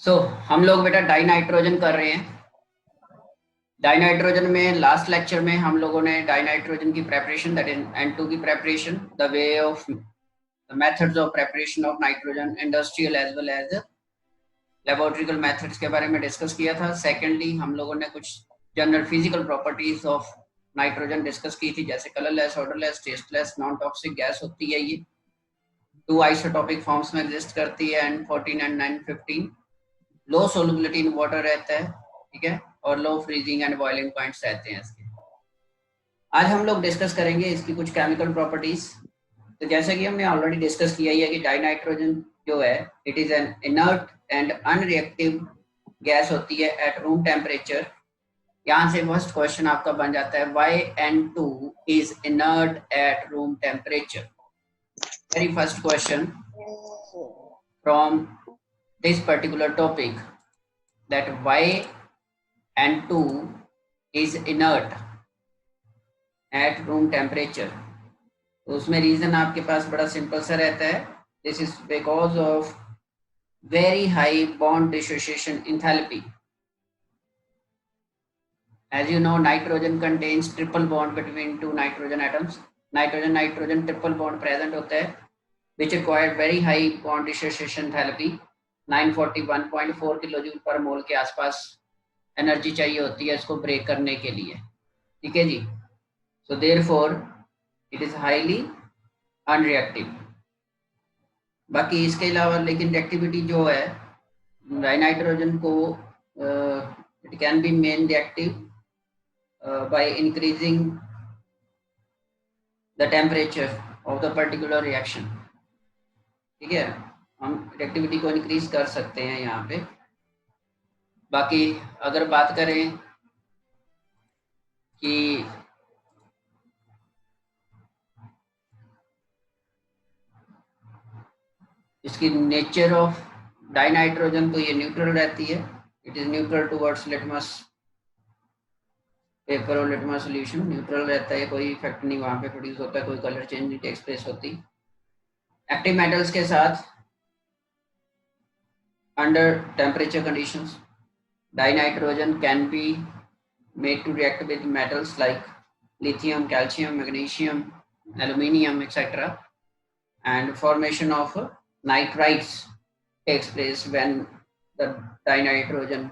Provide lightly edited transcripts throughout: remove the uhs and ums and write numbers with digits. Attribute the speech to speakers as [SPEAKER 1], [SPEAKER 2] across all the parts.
[SPEAKER 1] हम लोग बेटा डाई नाइट्रोजन कर रहे हैं। डाई नाइट्रोजन में लास्ट लेक्चर में हम लोगों ने डाई नाइट्रोजन की प्रेपरेशन दैट इज N2 की preparation, the way of the methods of preparation of nitrogen industrial as well as laboratorical methods के बारे में डिस्कस किया था। सेकेंडली हम लोगों ने कुछ general physical properties of nitrogen discuss की थी, जैसे colourless, odourless, tasteless, non toxic gas होती है ये, 2 आइसोटॉपिक फॉर्म्स में एग्जिस्ट करती है, N14 and N15। Low solubility in water रहता है, ठीक है, और लो फ्रीजिंग एंड बॉइलिंग पॉइंट्स रहते हैं इसके। आज हम लोग डिस्कस करेंगे इसकी कुछ केमिकल प्रॉपर्टीज। तो जैसा कि हमने ऑलरेडी डिस्कस किया ही है कि डाई नाइट्रोजन जो है it is an inert and unreactive gas होती है एट रूम टेम्परेचर। यहाँ से फर्स्ट क्वेश्चन आपका बन जाता है, why N2 is inert at room temperature. Very first question from this particular topic, that why N2 is inert at room temperature। तो उसमें रीजन आपके पास बड़ा सिंपल सा रहता है, this is because of very high bond dissociation enthalpy। as you know, nitrogen contains triple bond between two nitrogen atoms। Nitrogen triple bond present होता है, which required very high bond dissociation enthalpy। 941.4 kilojoule पर मोल के आसपास energy चाहिए होती है इसको break करने के लिए, ठीक है जी। So therefore it is highly unreactive. बाकी इसके अलावा लेकिन रिएक्टिविटी जो है नाइट्रोजन को it can be made reactive by increasing the temperature of the particular reaction, ठीक है। हम रिएक्टिविटी को इंक्रीज कर सकते हैं यहाँ पे। बाकी अगर बात करें कि इसकी नेचर ऑफ डाइनाइट्रोजन, तो ये न्यूट्रल रहती है, it is neutral towards litmus paper और लिटमस सॉल्यूशन, न्यूट्रल रहता है, कोई इफेक्ट नहीं वहाँ पे प्रोड्यूस होता है, कोई कलर चेंज नहीं टेक्स प्लेस होती। एक्टिव मेटल्स के साथ under temperature conditions dinitrogen can be made to react with metals like lithium, calcium, magnesium, aluminium, etc. And formation of nitrides takes place when the dinitrogen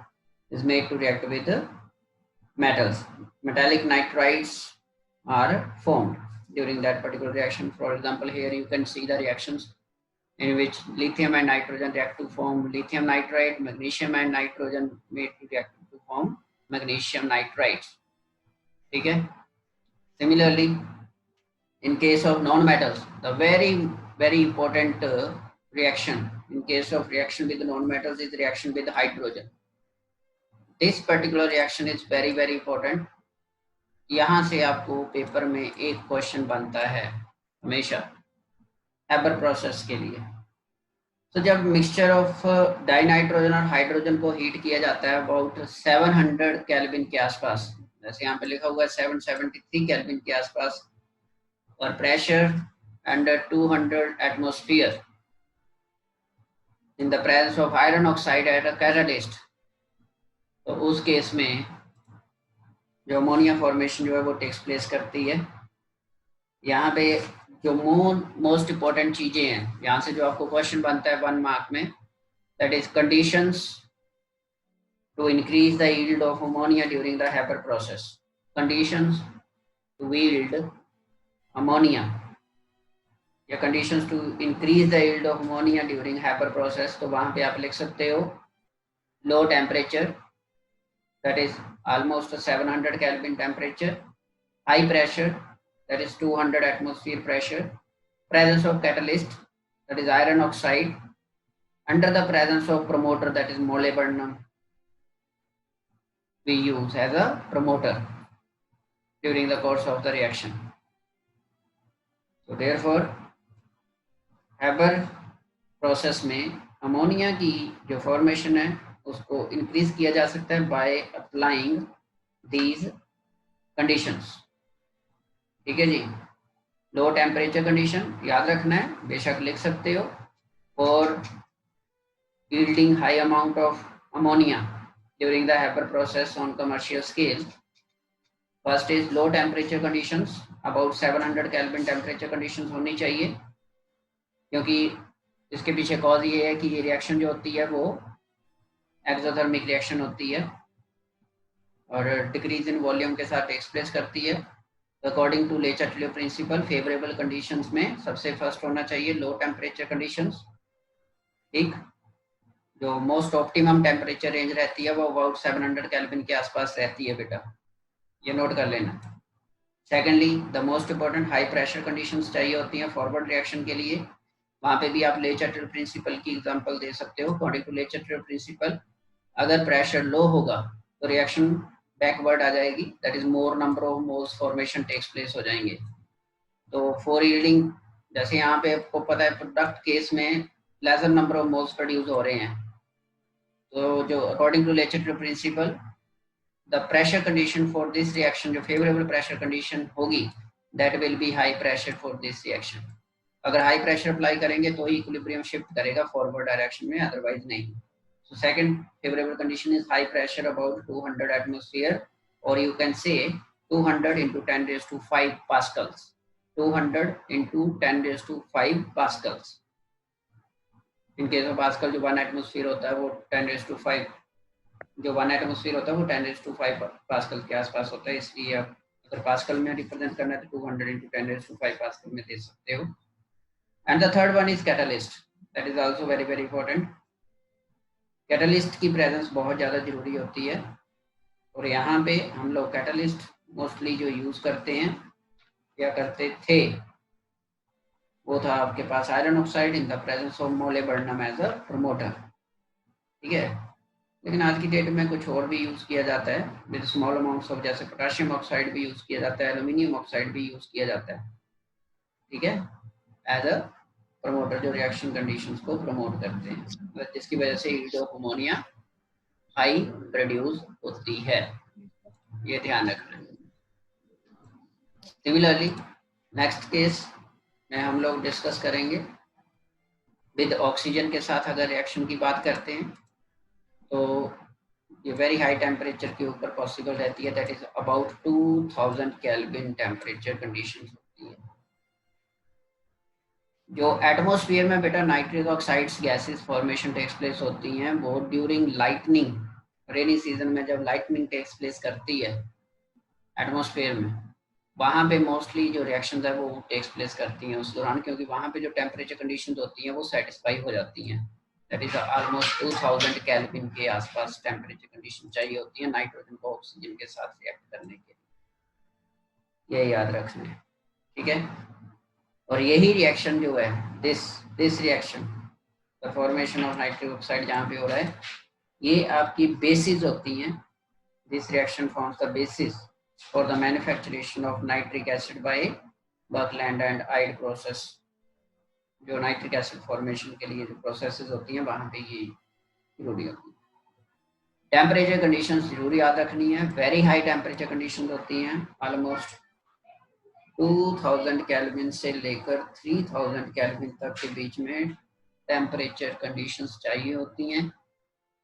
[SPEAKER 1] is made to react with the metals. Metallic nitrides are formed during that particular reaction. For example, here you can see the reactions in which lithium and nitrogen react to form lithium nitride, magnesium and nitrogen made to react to form magnesium nitride, ठीक है। Similarly, in case of non-metals, the very important reaction in case of reaction with non-metals is reaction with hydrogen। This particular reaction is very important। यहाँ से आपको paper में एक question बनता है हमेशा हैबर प्रोसेस के लिए। तो जब मिक्सचर ऑफ डाइनाइट्रोजन और हाइड्रोजन को हीट किया जाता है अबाउट 700 केल्विन के आसपास, जैसे यहाँ पे लिखा हुआ है 773 केल्विन के आसपास, और pressure under 200 atmosphere in the presence of iron oxide at a catalyst, तो उस केस में जो अमोनिया फॉर्मेशन जो है वो टेक्स प्लेस करती है। यहाँ पे जो मोस्ट इंपॉर्टेंट चीजें हैं, यहाँ से जो आपको क्वेश्चन बनता है 1 मार्क में, that is conditions to increase the yield of ammonia during the Haber process. Conditions to yield ammonia या conditions to increase the yield of ammonia during Haber process, तो वहाँ पे आप लिख सकते हो low temperature that is almost 700 kelvin temperature, high pressure that is 200 atmosphere pressure, presence of catalyst that is iron oxide, under the presence of promoter that is molybdenum we use as a promoter during the course of the reaction। So therefore Haber process में ammonia की जो formation है उसको increase किया जा सकता है by applying these conditions, ठीक है जी। लो टेम्परेचर कंडीशन याद रखना है, बेशक लिख सकते हो, और yielding high amount of ammonia during the HAPR process on commercial scale. First is low temperature conditions, about 700 Kelvin temperature conditions होनी चाहिए, क्योंकि इसके पीछे कॉज ये है कि ये रिएक्शन जो होती है वो एक्सोथर्मिक रिएक्शन होती है और डिक्रीज इन वॉल्यूम के साथ टेक्स प्लेस करती है। According to Le Chatelier principal favourable conditions में सबसे फर्स्ट होना चाहिए लो टेम्परेचर कंडीशंस, ठीक। जो मोस्ट ऑप्टिमम टेम्परेचर रेंज रहती है वो अबाउट 700 केल्विन के आसपास रहती है बेटा, ये नोट कर लेना। Secondly the most important high pressure conditions चाहिए होती हैं फॉरवर्ड रिएक्शन के लिए। वहाँ पे भी आप ले चटलियो प्रिंसिपल की एग्जांपल दे सकते हो। According to Le Chatelier principal अगर प्रेशर लो होगा तो रिएक्शन बैकवर्ड आ जाएगी, that is more number of moles formation takes place हो जाएंगे। तो फॉर यील्डिंग, जैसे यहाँ पे आपको पता है प्रोडक्ट केस में lesser number of moles produce हो रहे हैं, तो जो according to Le Chatelier principle the pressure condition for this reaction, जो फेवरेबल प्रेशर कंडीशन होगी that will be high pressure for this reaction. अगर हाई प्रेशर अप्लाई करेंगे तो ही इक्विलिब्रियम शिफ्ट करेगा फॉरवर्ड डायरेक्शन में, अदरवाइज नहीं। So second favorable condition is high pressure about 200 atmosphere, or you can say 200 into 10 raised to 5 pascals. 200 into 10 raised to 5 pascals. In case of pascal जो 1 atmosphere होता है वो 10 raised to 5, जो 1 atmosphere होता है वो 10 raised to 5 pascal के आसपास होता है, इसलिए आप अगर pascal में रिप्रेजेंट करना है तो 200 into 10 raised to 5 pascal में दे सकते हो। And the third one is catalyst, that is also very very important. Catalyst की प्रेजेंस बहुत ज़्यादा ज़रूरी होती है और यहाँ पे हम लोग कैटलिस्ट मोस्टली जो यूज़ करते हैं क्या करते थे वो था आपके पास iron oxide in the presence of molybdenum as a promoter, ठीक है। लेकिन आज की डेट में कुछ और भी यूज़ किया जाता है विद स्मॉल अमाउंट्स ऑफ, जैसे पोटेशियम ऑक्साइड भी यूज़ किया जाता है, एल्यूमिनियम ऑक्साइड भी यूज़ किया जाता है, ठीक है, एज अ प्रमोटर जो रिएक्शन कंडीशंस को प्रमोट करते हैं, जिसकी वजह से yield of ammonia high produce होती है, ये ध्यान रखना। सिमिलरली नेक्स्ट केस में हम लोग डिस्कस करेंगे विद ऑक्सीजन के साथ। अगर रिएक्शन की बात करते हैं तो ये वेरी हाई टेम्परेचर के ऊपर पॉसिबल रहती है, that is about 2000 kelvin temperature condition होती है। जो एटमॉस्फेयर में बेटा nitric oxides gases formation takes place होती हैं वो ड्यूरिंग लाइटनिंग, रेनी सीजन में जब लाइटनिंग टेक्स प्लेस करती है एटमॉस्फेयर में, वहाँ पे मोस्टली जो रिएक्शंस है वो टेक्स प्लेस करती हैं उस दौरान, क्योंकि वहाँ पे जो टेम्परेचर कंडीशंस होती हैं वो सेटिस्फाई हो जाती हैं, दैट इज ऑलमोस्ट 2000 केल्विन के आसपास टेम्परेचर कंडीशन चाहिए होती है नाइट्रोजन को ऑक्सीजन के साथ रिएक्ट करने के लिए, ये याद रखना है, ठीक है। और यही रिएक्शन जो है this reaction the formation of nitric oxide जहाँ पे हो रहा है, ये आपकी बेसिस होती हैं। This reaction forms the basis for the manufacturation of nitric acid by Birkeland and Eyde process. जो नाइट्रिक एसिड फॉर्मेशन के लिए जो प्रोसेसेस होती हैं वहाँ पे ये जरूरी होती है। टेम्परेचर कंडीशंस जरूरी याद रखनी है, वेरी हाई टेम्परेचर कंडीशंस होती हैं, ऑलमोस्ट 2000 केल्विन से लेकर 3000 केल्विन तक के बीच में टेम्परेचर कंडीशंस चाहिए होती हैं।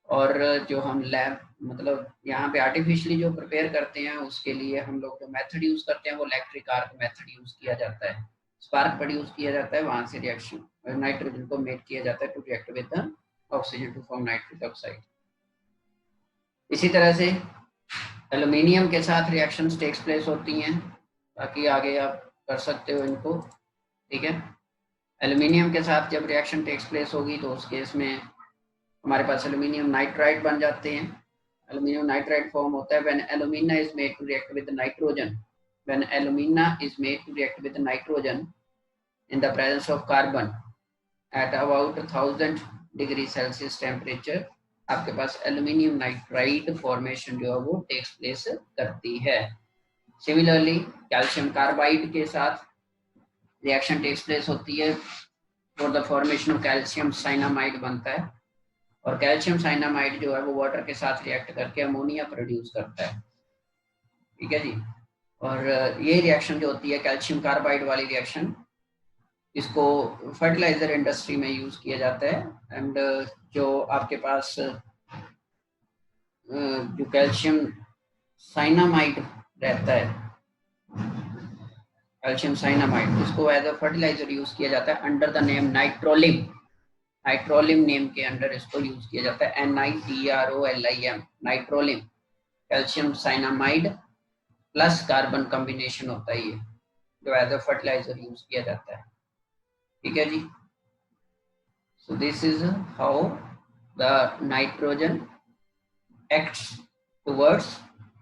[SPEAKER 1] और जो हम लैब मतलब यहाँ पे आर्टिफिशियली जो प्रिपेयर करते हैं उसके लिए हम लोग जो मेथड यूज करते हैं वो इलेक्ट्रिक आर्क मेथड यूज किया जाता है, स्पार्क प्रोड्यूस किया जाता है, वहां से रिएक्शन नाइट्रोजन को मेक किया जाता है to react with the oxygen to form nitric oxide. इसी तरह से एल्यूमिनियम के साथ रिएक्शंस टेक्स प्लेस होती हैं, बाकी आगे आप कर सकते हो इनको, ठीक है। एल्यूमिनियम के साथ जब रिएक्शन टेक्स प्लेस होगी तो उस केस में हमारे पास एल्यूमिनियम नाइट्राइड बन जाते हैं। एल्यूमिनियम नाइट्राइड फॉर्म होता है when alumina is made to react with nitrogen, when alumina is made to react with nitrogen in the presence of carbon at about 1000 degree Celsius temperature, आपके पास aluminium nitride formation जो है वो takes place करती है। Similarly calcium carbide के साथ reaction takes place होती है for the formation of calcium cyanamide बनता है, और कैल्शियम साइनामाइड जो है वो वाटर के साथ रिएक्ट करके अमोनिया प्रोड्यूस करता है, ठीक है जी। और ये रिएक्शन जो होती है कैल्शियम कार्बाइड वाली रिएक्शन इसको फर्टिलाइजर इंडस्ट्री में यूज किया जाता है। एंड जो आपके पास जो कैल्शियम साइनामाइड रहता है, कैल्शियम साइनामाइड, इसको एज अ फर्टिलाइजर यूज किया जाता है under the name nitrolim. Nitrolim name के अंडर इसको यूज किया जाता है, NITROLIM, nitrolim. Calcium cyanamide plus carbon combination होता है ये, जो एज अ फर्टिलाइजर यूज किया जाता है। ठीक है जी। So this is how the nitrogen acts towards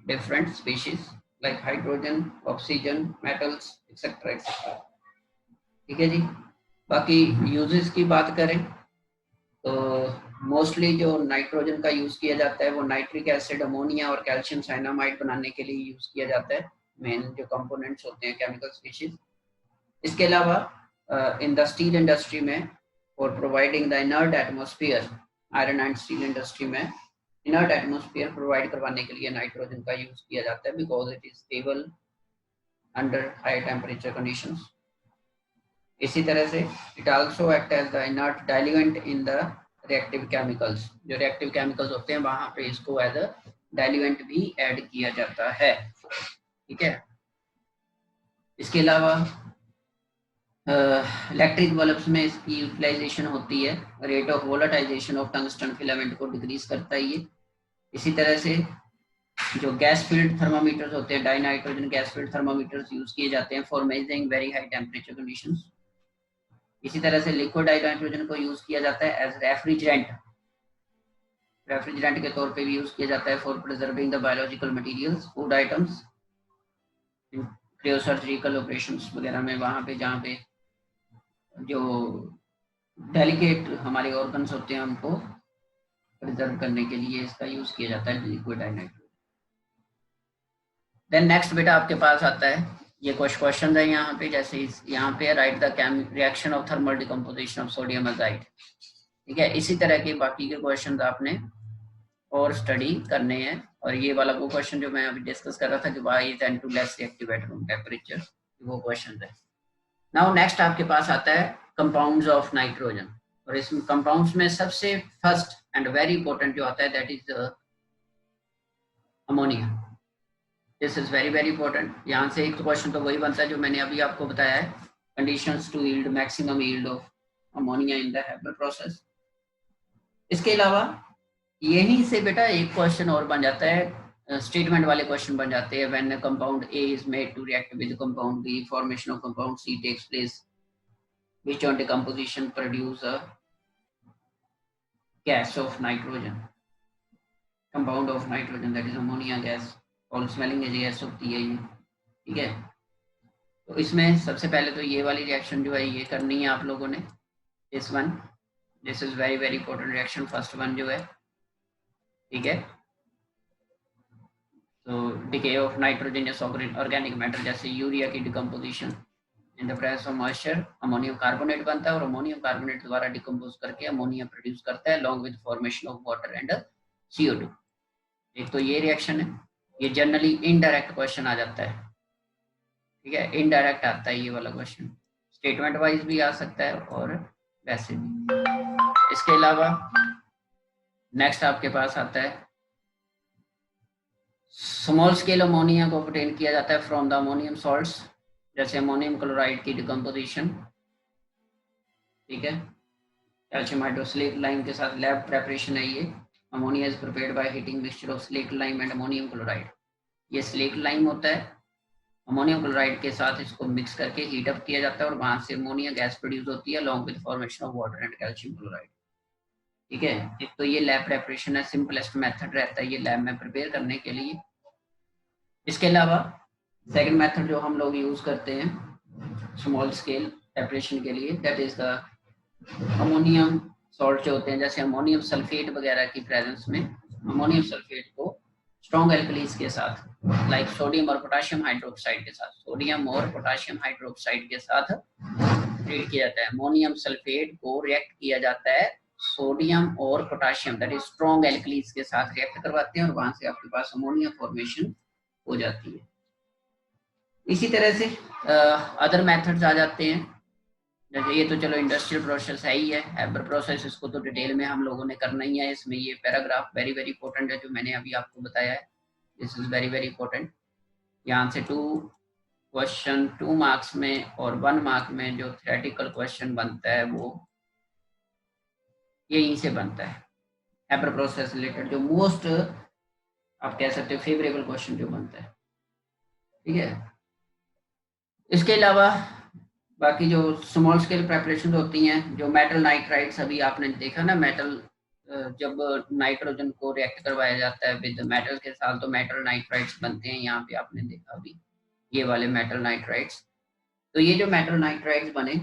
[SPEAKER 1] different species like hydrogen, oxygen, metals, etc. etc. ठीक है जी। बाकी यूजेस की बात करें तो मोस्टली जो नाइट्रोजन का यूज किया जाता है वो नाइट्रिक एसिड, अमोनिया और कैल्शियम साइनामाइड बनाने के लिए यूज किया जाता है, मेन जो कंपोनेंट्स होते हैं केमिकल स्पीशीज। इसके अलावा इन द स्टील इंडस्ट्री में for providing the inert atmosphere, iron and steel industry में इनर्ट एटमॉस्फेयर प्रोवाइड करवाने के लिए नाइट्रोजन का यूज किया जाता है, because it is stable under high temperature conditions. इसी तरह से it also act as the inert diluent in the reactive chemicals. जो रिएक्टिव केमिकल्स होते हैं वहां पे इसको एज अ डाइल्यूएंट भी ऐड किया जाता है। ठीक है। इसके अलावा इलेक्ट्रिक बल्ब्स में इसकी यूटिलाइजेशन होती है। Rate of volatilisation of tungsten filament को डिक्रीज करता है ये। इसी तरह से जो गैस फील्ड थर्मामीटर्स होते हैं, di nitrogen gas field thermometers use किए जाते हैं for measuring very high temperature conditions. इसी तरह से लिक्विड डाई नाइट्रोजन को यूज किया जाता है एज रेफ्रिजरेंट, रेफ्रिजरेंट के तौर पे भी यूज किया जाता है for preserving the biological materials, food items, cryosurgical operations वगैरह में, वहां पे जहाँ पे जो डेलिकेट हमारे ऑर्गन्स होते हैं उनको प्रिजर्व करने के लिए इसका यूज किया जाता है liquid dinitrogen. Then next बेटा आपके पास आता है, ये कुछ क्वेश्चन है यहाँ पे, जैसे यहाँ पे right the reaction of thermal decomposition of sodium azide. ठीक है। इसी तरह के बाकी के क्वेश्चन आपने और स्टडी करने हैं। और ये वाला वो क्वेश्चन जो मैं अभी डिस्कस कर रहा था कि why is N2 less reactive at room temperature, वो क्वेश्चन है। नाउ नेक्स्ट आपके पास आता है कंपाउंड्स ऑफ नाइट्रोजन। और इस कंपाउंड्स में सबसे फर्स्ट एंड वेरी इंपॉर्टेंट जो आता है that is ammonia. This is very very important. यहाँ से एक क्वेश्चन तो वही बनता है जो मैंने अभी आपको बताया है, conditions to yield maximum yield of ammonia in the Haber process. इसके अलावा यहीं से बेटा एक क्वेश्चन और बन जाता है, स्टेटमेंट वाले क्वेश्चन बन जाते हैं। When compound A is made to react with compound B, formation of compound C takes place, which on decomposition produce a gas of nitrogen, compound of nitrogen that is ammonia gas, और smelling gas होती है ये। ठीक है। तो इसमें सबसे पहले तो ये वाली रिएक्शन जो है ये करनी है आप लोगों ने, this one, this is very very important reaction, first one जो है। ठीक है। तो decay of nitrogenous organic matter, जैसे यूरिया की decomposition in the presence of moisture, ammonium carbonate बनता है और अमोनियम कार्बोनेट द्वारा डिकम्पोज करके अमोनिया प्रोड्यूस करता है along with formation of water and CO2। एक तो ये रिएक्शन है, ये जनरली इनडायरेक्ट क्वेश्चन आ जाता है। ठीक है। इनडायरेक्ट आता है ये वाला क्वेश्चन, स्टेटमेंट वाइज भी आ सकता है और वैसे भी। इसके अलावा नेक्स्ट आपके पास आता है स्मॉल स्केल अमोनिया को ऑब्टेन किया जाता है फ्रॉम द अमोनियम सॉल्ट्स, जैसे अमोनियम क्लोराइड की डिकम्पोजिशन। ठीक है। कैल्शियम हाइड्रोक्साइड लाइम के साथ लैब प्रेपरेशन है ये। Ammonia is prepared by heating mixture of slate lime and ammonium chloride. ये स्लेट लाइम होता है, अमोनियम क्लोराइड के साथ इसको मिक्स करके हीट अप किया जाता है और वहां से अमोनिया गैस प्रोड्यूस होती है along with formation of water and calcium chloride. ठीक है। एक तो ये लैब प्रेपरेशन है, सिंपलेस्ट मेथड रहता है ये लैब में प्रिपेयर करने के लिए। इसके अलावा सेकंड मेथड जो हम लोग यूज करते हैं स्मॉल स्केल प्रेपरेशन के लिए, that is the ammonium salt जो होते हैं, जैसे अमोनियम सल्फेट वगैरह की प्रेजेंस में अमोनियम सल्फेट को स्ट्रॉन्ग एल्कलीज के साथ, लाइक सोडियम और पोटाशियम हाइड्रोक्साइड के साथ, सोडियम और पोटाशियम हाइड्रोक्साइड के साथ ट्रीट किया जाता है। अमोनियम सल्फेट को रिएक्ट किया जाता है सोडियम और potassium that is strong alkalis के साथ रिएक्ट करवाते हैं और वहां से आपके पास अमोनिया फॉर्मेशन हो जाती है। इसी तरह से अदर मेथड्स आ जाते हैं, जैसे ये तो चलो इंडस्ट्रियल प्रोसेस है ही है, हैबर प्रोसेस, इसको तो डिटेल में हम लोगों ने करना ही है। इसमें ये पैराग्राफ वेरी वेरी इंपॉर्टेंट है जो मैंने अभी आपको बताया है, this is very very important. यहाँ से 2 क्वेश्चन 2 मार्क्स में और 1 मार्क में जो थ्योरेटिकल क्वेश्चन बनता है वो यहीं से बनता है। हैबर प्रोसेस रिलेटेड जो मोस्ट आप कह सकते हो फेवरेबल क्वेश्चन जो बनता है, ठीक है। इसके अलावा बाकी जो स्मॉल स्केल प्रेपरेशन होती हैं, जो मेटल नाइट्राइड्स, अभी आपने देखा ना मेटल, जब नाइट्रोजन को रिएक्ट करवाया जाता है विद मेटल के साथ तो मेटल नाइट्राइड्स बनते हैं। यहाँ पे आपने देखा अभी ये वाले मेटल नाइट्राइड्स। तो ये जो मेटल नाइट्राइड्स बने,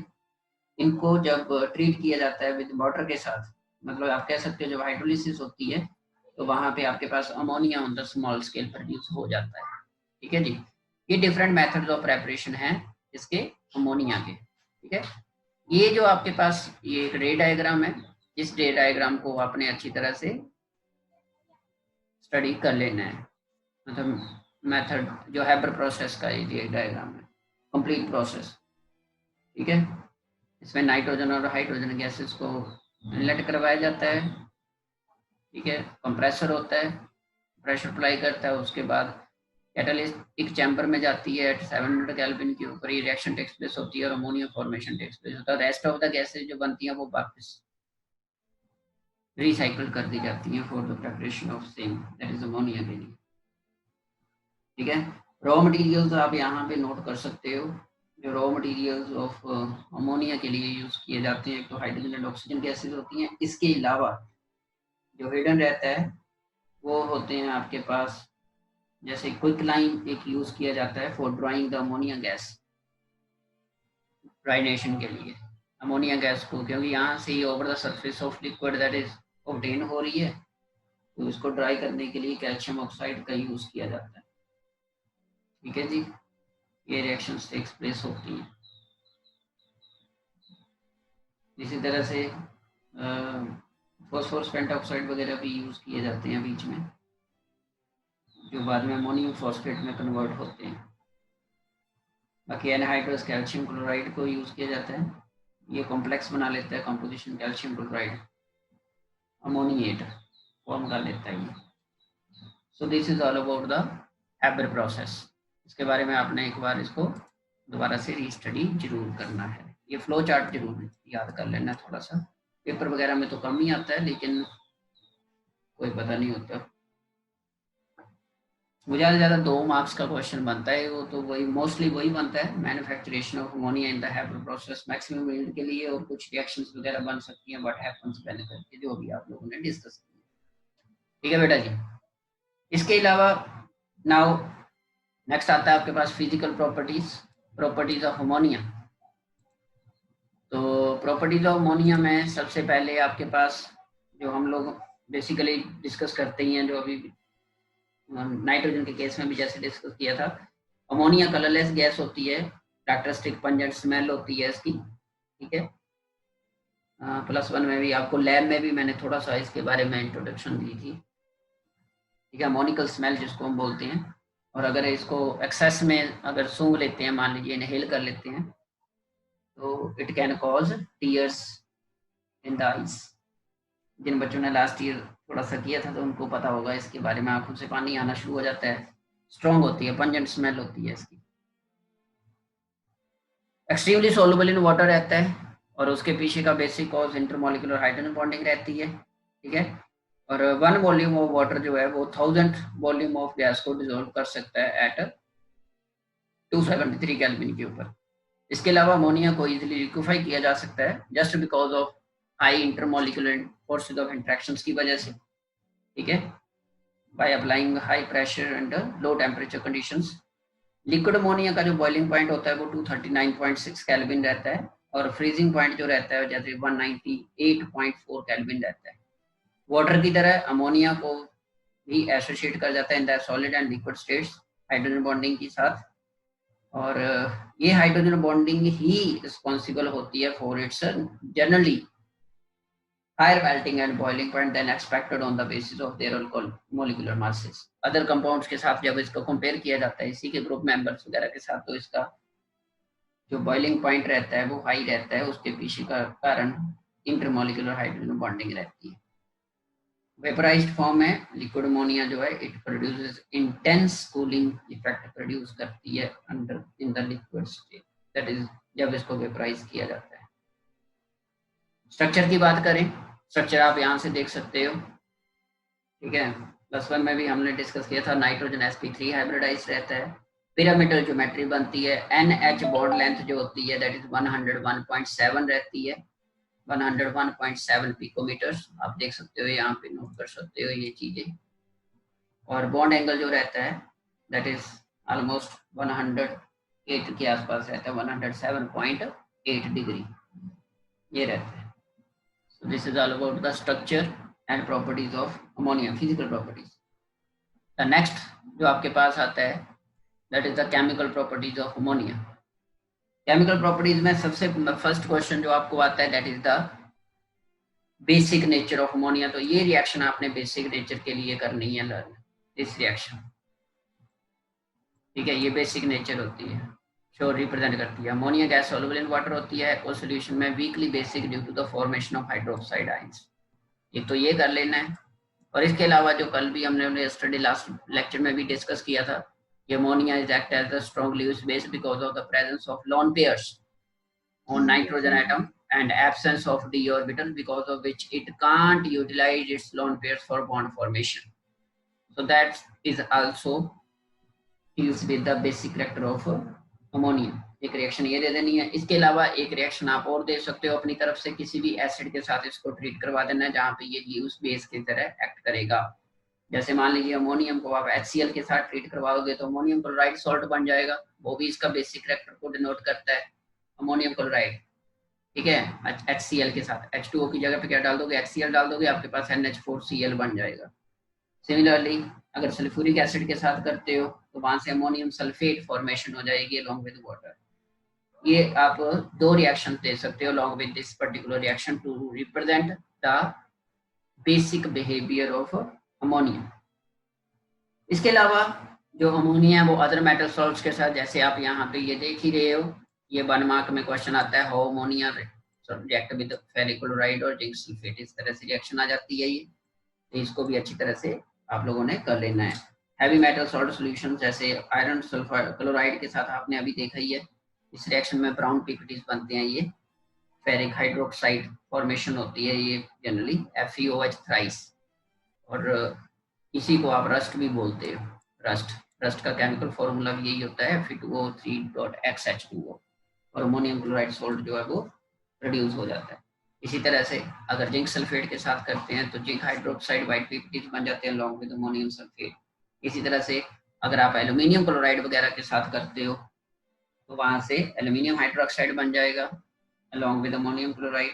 [SPEAKER 1] इनको जब ट्रीट किया जाता है विद वाटर के साथ, मतलब आप कह सकते हो जब हाइड्रोलिसिस होती है तो वहां पे आपके पास ammonia on the small scale produce हो जाता है, ठीक है जी। ये डिफरेंट मेथड्स ऑफ प्रेपरेशन है इसके अमोनिया के, ठीक है। ये जो आपके पास ये एक रे डायग्राम है, इस रे डायग्राम को आपने अच्छी तरह से स्टडी कर लेना है, मतलब मेथड जो हैबर प्रोसेस का ये डायग्राम है, कंप्लीट प्रोसेस, ठीक है। इसमें नाइट्रोजन और हाइड्रोजन गैसेस को इनलेट करवाया जाता है, ठीक है। कंप्रेसर होता है, प्रेशर अप्लाई करता है, उसके बाद कैटलिस्ट एक चैम्बर में जाती है एट 700 केल्विन के ऊपर, ये रिएक्शन टेक्स प्लेस होती है और अमोनिया फॉर्मेशन टेक्स प्लेस होता है। रेस्ट ऑफ द गैसेस जो बनती हैं वो वापस रिसाइकल कर दी जाती हैं for the preparation of same, that is ammonia के लिए, ठीक है। रॉ मटेरियल्स आप यहाँ पे नोट कर सकते हो, जो रॉ मटेरियल्स ऑफ अमोनिया के लिए यूज किए जाते हैं, तो हाइड्रोजन एंड ऑक्सीजन गैसेज होती हैं। इसके अलावा जो हिडन रहता है वो होते हैं आपके पास, जैसे क्विक लाइन एक यूज किया जाता है for drying the ammonia gas, drynation के लिए अमोनिया गैस को, क्योंकि यहाँ से ही over the surface of liquid that is obtain हो रही है, तो इसको ड्राई करने के लिए कैल्शियम ऑक्साइड का यूज किया जाता है, ठीक है जी। ये रिएक्शंस टेक्स प्लेस होती हैं। इसी तरह से फॉस्फोरस पेंटॉक्साइड वगैरह भी यूज किए जाते हैं बीच में, जो बाद में अमोनियम फॉस्फेट में कन्वर्ट होते हैं। बाकी एनहाइड्रस कैल्शियम क्लोराइड को यूज किया जाता है, ये कॉम्प्लेक्स बना लेता है कंपोजिशन, कैल्शियम क्लोराइड अमोनिएट फॉर्म कर लेता है ये। सो this is all about the Haber process. इसके बारे में आपने एक बार इसको दोबारा से रीस्टडी जरूर करना है। ये फ्लो चार्ट जरूर याद कर लेना, थोड़ा सा पेपर वगैरह में तो कम ही आता है लेकिन कोई पता नहीं होता। वो ज़्यादा से ज़्यादा 2 मार्क्स का क्वेश्चन बनता है, वो तो वही मोस्टली वही बनता है, manufacturation of ammonia in the Haber process maximum yield के लिए, और कुछ रिएक्शंस वगैरह बन सकती हैं व्हाट हैपेंस पहले करके, जो भी आप लोगों ने डिस्कस किया, ठीक है बेटा जी। इसके अलावा नाउ नेक्स्ट आता है आपके पास फिजिकल प्रॉपर्टीज ऑफ अमोनिया। तो प्रॉपर्टीज ऑफ अमोनिया में सबसे पहले आपके पास जो हम लोग बेसिकली डिस्कस करते ही हैं, जो अभी नाइट्रोजन के केस में भी जैसे डिस्कस किया था, अमोनिया कलरलेस गैस होती है, कैरेक्टरिस्टिक पंजेंट स्मेल होती है इसकी, ठीक है। +1 में भी आपको लैब में भी मैंने थोड़ा सा इसके बारे में इंट्रोडक्शन दी थी, ठीक है। अमोनिकल स्मेल जिसको हम बोलते हैं, और अगर इसको एक्सेस में अगर सूंघ लेते हैं, मान लीजिए इनहेल कर लेते हैं, तो it can cause tears in the eyes. जिन बच्चों ने लास्ट ईयर थोड़ा सा किया था तो उनको पता होगा इसके बारे में, आंखों से पानी आना शुरू हो जाता है, स्ट्रॉन्ग होती है, पंजेंट स्मेल होती है इसकी। एक्सट्रीमली सोलुबल इन वाटर रहता है, और उसके पीछे का basic cause intermolecular hydrogen bonding रहती है, ठीक है। और 1 वॉल्यूम ऑफ वाटर जो है वो 1000 वॉल्यूम ऑफ गैस को डिसॉल्व कर सकता है एट 273 केल्विन के ऊपर। इसके अलावा अमोनिया को इजीली लिक्विफाई किया जा सकता है just because of high intermolecular forces of interactions की वजह से, ठीक है, by applying high pressure and low temperature conditions. Liquid ammonia का जो बॉइलिंग पॉइंट होता है वो 239.6 केल्विन रहता है, और फ्रीजिंग पॉइंट जो रहता है जैसे 198.4 केल्विन रहता है। वाटर की तरह अमोनिया को भी एसोसिएट कर जाता है in the solid and liquid states hydrogen bonding के साथ, और ये हाइड्रोजन बॉन्डिंग ही रिस्पॉन्सिबल होती है for its generally higher melting and boiling point than expected on the basis of their molecular masses. Other compounds के साथ जब इसको कंपेयर किया जाता है इसी के ग्रुप मेंबर्स वगैरह के साथ, तो इसका जो बॉइलिंग पॉइंट रहता है वो हाई रहता है, उसके पीछे का कारण इंटरमोलिकुलर हाइड्रोजन बॉन्डिंग रहती है। वेपराइज्ड फॉर्म में लिक्विड अमोनिया जो है it produces intense cooling effect produce करती है under in the liquid state, that is जब इसको वेपराइज किया जाता है। स्ट्रक्चर की बात करें, स्ट्रक्चर आप यहाँ से देख सकते हो, ठीक है। +1 में भी हमने डिस्कस किया था, नाइट्रोजन sp3 हाइब्रिडाइज रहता है, पिरामिडल ज्योमेट्री बनती है, NH बॉन्ड लेंथ जो होती है दैट इज 101.7 रहती है, 101.7 पिकोमीटर्स, आप देख सकते हो यहाँ पे, नोट कर सकते हो ये चीजें। और बॉन्ड एंगल जो रहता है दैट इज ऑलमोस्ट 108 के आसपास रहता है, 107.8 डिग्री ये रहता है। So this is all about the structure and properties of ammonia, physical properties. The next जो आपके पास आता है that is the chemical properties of ammonia. Chemical properties में सबसे फर्स्ट क्वेश्चन जो आपको आता है that is the basic nature of ammonia. तो ये रिएक्शन आपने बेसिक नेचर के लिए करनी है लर्न, दिस रिएक्शन, ठीक है। ये बेसिक नेचर होती है, जो रिप्रेजेंट करती है। Ammonia gas soluble in water होती है, एक्वस सॉल्यूशन में weakly basic due to the formation of hydroxide ions, ये तो ये कर लेना है। और इसके अलावा जो कल भी हमने स्टडी लास्ट लेक्चर में भी डिस्कस किया था, ये ammonia is act as the strong Lewis base because of the presence of lone pairs on nitrogen atom and absence of d orbital because of which it can't utilize its lone pairs for bond formation. So that is also used with the basic character of ammonia. एक reaction ये दे देनी है। इसके अलावा एक reaction आप और दे सकते हो अपनी तरफ से, किसी भी एसिड के साथ इसको ट्रीट करवा देना है जहाँ पे ये लीव्स बेस की तरह एक्ट करेगा। जैसे मान लीजिए अमोनियम को आप HCl के साथ ट्रीट करवाओगे तो अमोनियम क्लोराइड सॉल्ट बन जाएगा, वो भी इसका बेसिक कैरेक्टर को डिनोट करता है, अमोनियम क्लोराइड, ठीक है। HCl के साथ H2O की जगह पे क्या डाल दोगे, HCl डाल दोगे, आपके पास NH4Cl बन जाएगा। सिमिलरली अगर सल्फ्यूरिक एसिड के साथ करते हो तो वहां से अमोनियम सल्फेट फॉर्मेशन हो जाएगी अलोंग विद वाटर। ये आप दो रिएक्शन दे सकते हो along with this particular reaction to represent the basic behaviour of ammonia. इसके अलावा जो अमोनिया है वो अदर मेटल सॉल्ट्स के साथ, जैसे आप यहाँ पे ये देख ही रहे हो, ये 1 मार्क में क्वेश्चन आता है, how ammonia react with ferric chloride और जिंक सल्फेट, इस तरह से रिएक्शन आ जाती है ये, तो इसको भी अच्छी तरह से आप लोगों ने कर लेना है। हैवी मेटल सॉल्ट सॉल्यूशन जैसे आयरन सल्फर क्लोराइड के साथ आपने अभी देखा ही है, इस रिएक्शन में ब्राउन पीपीटीज बनते हैं, ये फेरिक हाइड्रोक्साइड फॉर्मेशन होती है, ये जनरली FeOH थ्राइस, और इसी को आप रस्ट भी बोलते हो, रस्ट का केमिकल फॉर्मूला भी यही होता है Fe2O3.XH2O, और अमोनियम क्लोराइड सॉल्ट जो है वो प्रोड्यूस हो जाता है। इसी तरह से अगर जिंक सल्फेट के साथ करते हैं तो जिंक हाइड्रोक्साइड व्हाइट पीपीटीज बन जाते हैं अलॉन्ग विद अमोनियम सल्फेट। इसी तरह से अगर आप एल्यूमिनियम क्लोराइड वगैरह के साथ करते हो तो वहां से एल्यूमिनियम हाइड्रोक्साइड बन जाएगा अलॉन्ग विद अमोनियम क्लोराइड,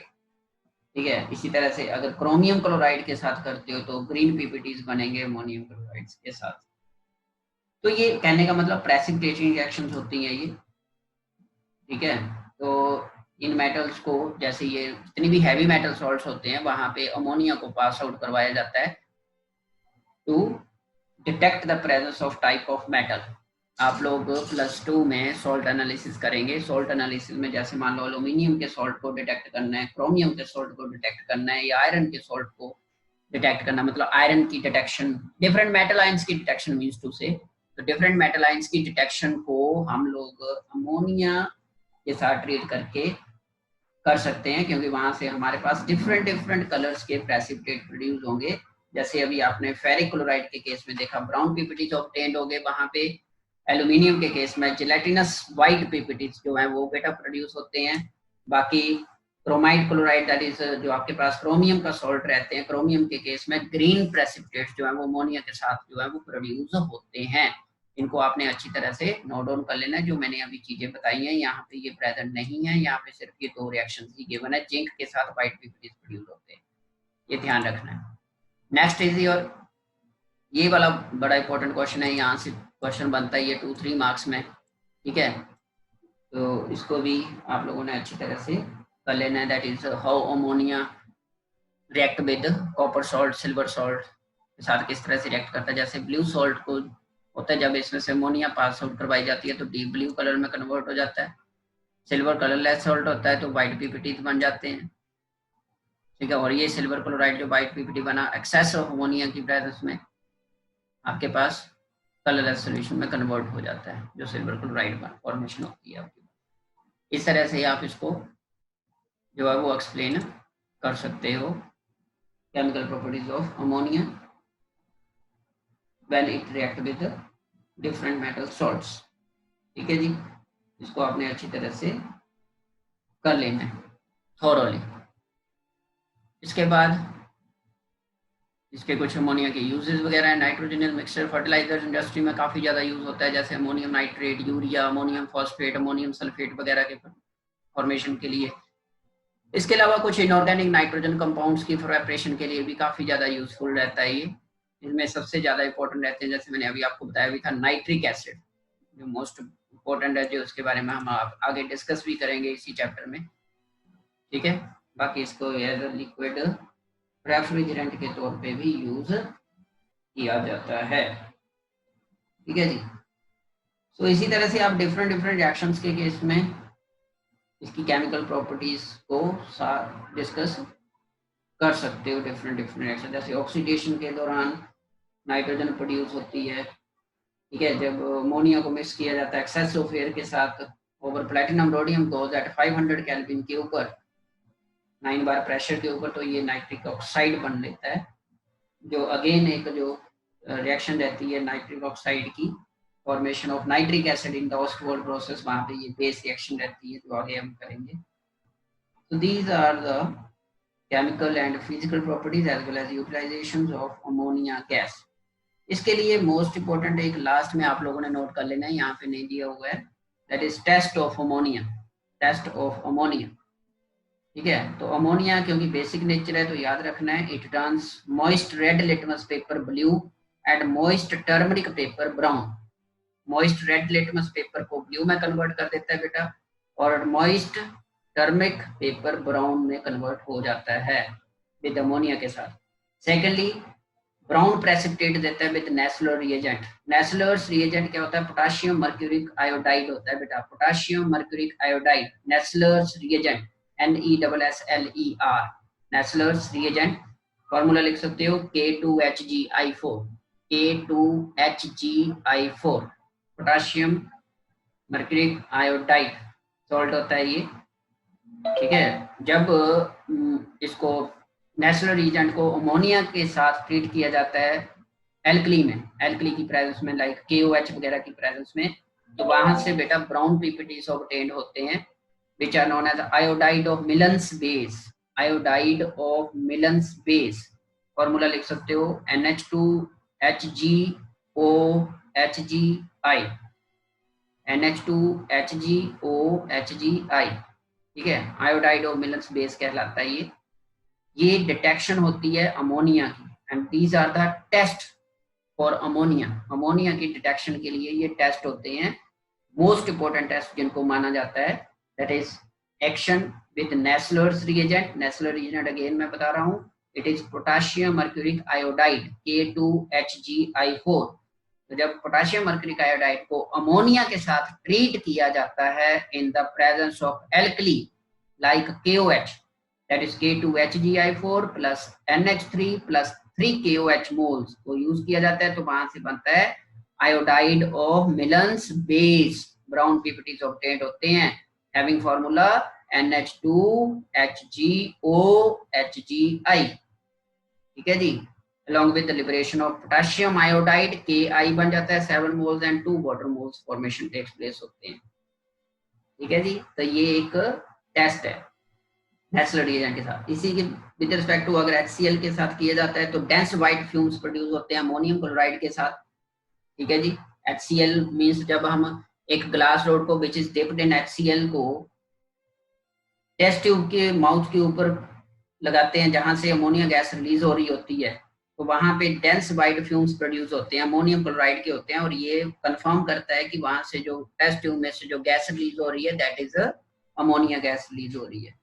[SPEAKER 1] ठीक है। इसी तरह से अगर क्रोमियम क्लोराइड के साथ करते हो तो ग्रीन पीपीटीज बनेंगे अमोनियम क्लोराइड के साथ। तो ये कहने का मतलब प्रेसिपिटेशन रिएक्शंस होती हैं ये, ठीक है। तो इन मेटल्स को, जैसे ये जितनी भी हैवी मेटल सॉल्ट्स होते हैं वहां पे अमोनिया को पास आउट करवाया जाता है to detect the presence of type of metal. आप लोग +2 में सॉल्ट एनालिसिस करेंगे, सॉल्ट एनालिसिस में जैसे मान लो एल्यूमिनियम के सॉल्ट को डिटेक्ट करना है, क्रोमियम के सॉल्ट को डिटेक्ट करना है, या आयरन के सॉल्ट को डिटेक्ट करना, मतलब आयरन की डिटेक्शन, डिफरेंट मेटल आयंस की डिटेक्शन मींस टू से, तो डिफरेंट मेटल आयंस की डिटेक्शन को हम लोग अमोनिया के साथ ट्रीट करके कर सकते हैं, क्योंकि वहां से हमारे पास डिफरेंट कलर्स के प्रेसिपिटेट प्रोड्यूस होंगे। जैसे अभी आपने फेरिक क्लोराइड के केस में देखा ब्राउन पीपीटीज ऑब्टेन्ड हो गए, वहां पे एल्यूमिनियम के केस में जेलेटिनस व्हाइट पीपीटीज जो है वो बेटा प्रोड्यूस होते हैं। बाकी क्रोमाइड क्लोराइड दैट इज जो आपके पास क्रोमियम का सॉल्ट रहते हैं, क्रोमियम के केस में ग्रीन प्रेसिपिटेट्स जो है वो अमोनिया के साथ जो है वो प्रोड्यूस होते हैं। इनको आपने अच्छी तरह से नोट डाउन कर लेना है, जो मैंने अभी चीजें बताई हैं यहाँ पे ये प्रेजेंट नहीं है, यहाँ पे सिर्फ ये दो रिएक्शंस ही गिवन है, जिंक के साथ व्हाइट पीपीटीज प्रोड्यूस होते हैं, ये ध्यान रखना है। नेक्स्ट इज योर, ये वाला बड़ा इंपॉर्टेंट क्वेश्चन है, यहाँ से क्वेश्चन बनता है ये 2-3 मार्क्स में, ठीक है। तो इसको भी आप लोगों ने अच्छी तरह से कर लेना है, that is how ammonia react with copper salt, silver salt के साथ किस तरह से रिएक्ट करता है। जैसे ब्लू सॉल्ट को होता है, जब इसमें से अमोनिया पास आउट करवाई जाती है तो डीप ब्लू कलर में कन्वर्ट हो जाता है। सिल्वर कलरलेस सॉल्ट होता है तो वाइट पीपीटी बन जाते हैं, ठीक है। और ये सिल्वर क्लोराइड जो वाइट पीपीटी बना, एक्सेस ऑफ अमोनिया की प्रेजेंस में आपके पास कलरलेस सॉल्यूशन में कन्वर्ट हो जाता है, जो सिल्वर क्लोराइड फॉर्मेशन होती है आपकी। इस तरह से आप इसको जो है वो एक्सप्लेन कर सकते हो, chemical properties of ammonia when it react with different metal salts, ठीक है जी। इसको आपने अच्छी तरह से कर लेना है थॉरोली। इसके बाद इसके कुछ अमोनिया के यूजेस वगैरह है। नाइट्रोजनस मिक्सचर फर्टिलाइजर इंडस्ट्री में काफ़ी ज़्यादा यूज होता है, जैसे ammonium nitrate, urea, ammonium phosphate, ammonium sulphate वगैरह के फॉर्मेशन के लिए। इसके अलावा कुछ इनऑर्गेनिक नाइट्रोजन कंपाउंड्स की प्रिपरेशन के लिए भी काफ़ी ज़्यादा यूजफुल रहता है ये। इनमें सबसे ज़्यादा इंपॉर्टेंट रहते हैं, जैसे मैंने अभी आपको बताया भी था, नाइट्रिक एसिड जो मोस्ट इंपॉर्टेंट है, जो उसके बारे में हम आगे डिस्कस भी करेंगे इसी चैप्टर में, ठीक है। बाकी इसको एज अ लिक्विड रेफ्रिजरेंट के तौर पे भी यूज किया जाता है, ठीक है जी। तो इसी तरह से आप डिफरेंट रिएक्शंस के केस में इसकी केमिकल प्रॉपर्टीज को डिस्कस कर सकते हो। डिफरेंट रिएक्शन, जैसे ऑक्सीडेशन के दौरान नाइट्रोजन प्रोड्यूस होती है, ठीक है। जब अमोनिया को मिक्स किया जाता है एक्सेस ऑफ एयर के साथ over platinum rhodium goes eight 500 kelvin के ऊपर 9 बार प्रेशर के ऊपर, तो ये नाइट्रिक ऑक्साइड बन लेता है, जो अगेन एक जो रिएक्शन रहती है नाइट्रिक ऑक्साइड की, formation of nitric acid in the Ostwald process, वहां पे ये बेस रिएक्शन रहती है, जो आगे हम करेंगे। तो these are the chemical and physical properties as well as utilisations of ammonia gas. इसके लिए मोस्ट इंपोर्टेंट एक लास्ट में आप लोगों ने नोट कर लेना है, यहाँ पे नहीं दिया हुआ है, that is test of ammonia. Test of ammonia, ठीक है। तो अमोनिया क्योंकि बेसिक नेचर है तो याद रखना है, it turns moist red litmus paper blue and moist turmeric paper brown. Moist red litmus paper को ब्लू में कन्वर्ट कर देता है बेटा, और मॉइस्ट टर्मरिक पेपर ब्राउन में कन्वर्ट हो जाता है विद अमोनिया के साथ। सेकेंडली, ब्राउन प्रेसिपिटेट देता है with Nessler reagent. Nessler's reagent क्या होता है? पोटाशियम मर्क्यूरिक आयोडाइड होता है बेटा, potassium mercuric iodide, Nessler's reagent, NESSLER, Nessler's reagent. Formula लिख सकते हो K2HgI4, K2HgI4, potassium mercuric iodide salt होता है ये, ठीक है। जब इसको नेचुरल रिएजेंट को अमोनिया के साथ ट्रीट किया जाता है एल्कली में, एल्कली की प्रेजेंस में, लाइक KOH वगैरह की प्रेजेंस में, तो वहां से बेटा ब्राउन पीपीटीज ऑब्टेन्ड होते हैं which are known as iodide of Milans base, iodide of Milans base। Formula लिख सकते हो NH2HgOHgI, NH2HgOHgI, ठीक है। आयोडाइड ऑफ मिलन्स बेस कहलाता है ये डिटेक्शन होती है अमोनिया की, and these are the test for ammonia. Ammonia की डिटेक्शन के लिए ये टेस्ट होते हैं, मोस्ट इंपोर्टेंट टेस्ट जिनको माना जाता है, that is action with Nessler's reagent. Nessler reagent again मैं बता रहा हूँ, it is potassium mercuric iodide K2HgI4। तो जब पोटाशियम मर्क्यूरिक आयोडाइड को अमोनिया के साथ ट्रीट किया जाता है इन the presence of alkali like KOH, that is K2HgI4 plus NH3 plus 3 KOH moles को यूज किया जाता है, तो वहां से बनता है iodide of Millon's base. Brown PPTs obtained होते हैं having formula NH2HgOHgI, ठीक है जी। along with the liberation of potassium iodide Ki बन जाता है 7 moles and 2 water moles formation takes place होते हैं, ठीक है जी। तो ये एक टेस्ट है नेचुरल रिएजेंट के साथ। इसी के विद रिस्पेक्ट टू अगर HCl के साथ किया जाता है तो डेंस व्हाइट फ्यूम्स प्रोड्यूस होते हैं अमोनियम क्लोराइड के साथ, ठीक है जी। HCl मींस जब हम एक ग्लास रोड को which is dipped in HCl को टेस्ट ट्यूब के माउथ के ऊपर लगाते हैं जहां से अमोनिया गैस रिलीज हो रही होती है, तो वहां पे डेंस व्हाइट फ्यूम्स प्रोड्यूस होते हैं, अमोनियम क्लोराइड के होते हैं, और ये कंफर्म करता है कि वहां से जो टेस्ट ट्यूब में से जो गैस रिलीज हो रही है that is ammonia gas release हो रही है।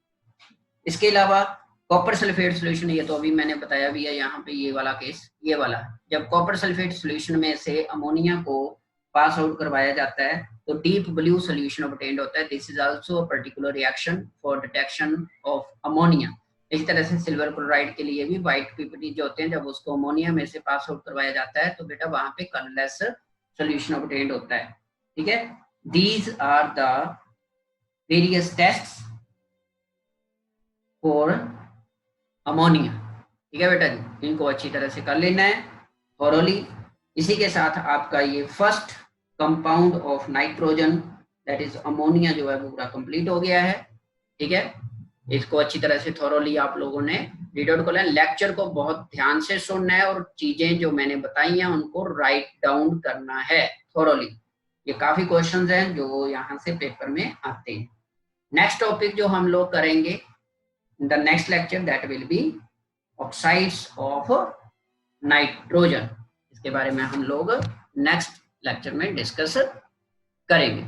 [SPEAKER 1] इसके अलावा कॉपर सल्फेट सोल्यूशन, ये तो अभी मैंने बताया भी है यहाँ पे, ये वाला केस, ये वाला जब कॉपर सल्फेट सोल्यूशन में से अमोनिया को पास आउट करवाया जाता है तो डीप ब्लू सोल्यूशन ऑब्टेन्ड होता है। This is also a particular reaction for detection of ammonia. इस तरह से सिल्वर क्लोराइड के लिए भी व्हाइट पीपीटी जो होते हैं, जब उसको अमोनिया में से पास आउट करवाया जाता है तो बेटा वहां पे कलरलेस सोल्यूशन ऑब्टेन्ड होता है। ठीक है, these are the various tests for ammonia. ठीक है बेटा जी, इनको अच्छी तरह से कर लेना है थॉरोली। इसी के साथ आपका ये first compound of nitrogen that is ammonia जो है वो पूरा कंप्लीट हो गया है। ठीक है, इसको अच्छी तरह से थॉरोली आप लोगों ने रीड आउट कर लेना। लेक्चर को बहुत ध्यान से सुनना है और चीजें जो मैंने बताई हैं उनको राइट डाउन करना है थॉरोली। ये काफी क्वेश्चंस हैं जो यहाँ से पेपर में आते हैं। नेक्स्ट टॉपिक जो हम लोग करेंगे the next lecture that will B oxides of nitrogen. इसके बारे में हम लोग नेक्स्ट लेक्चर में डिस्कस करेंगे।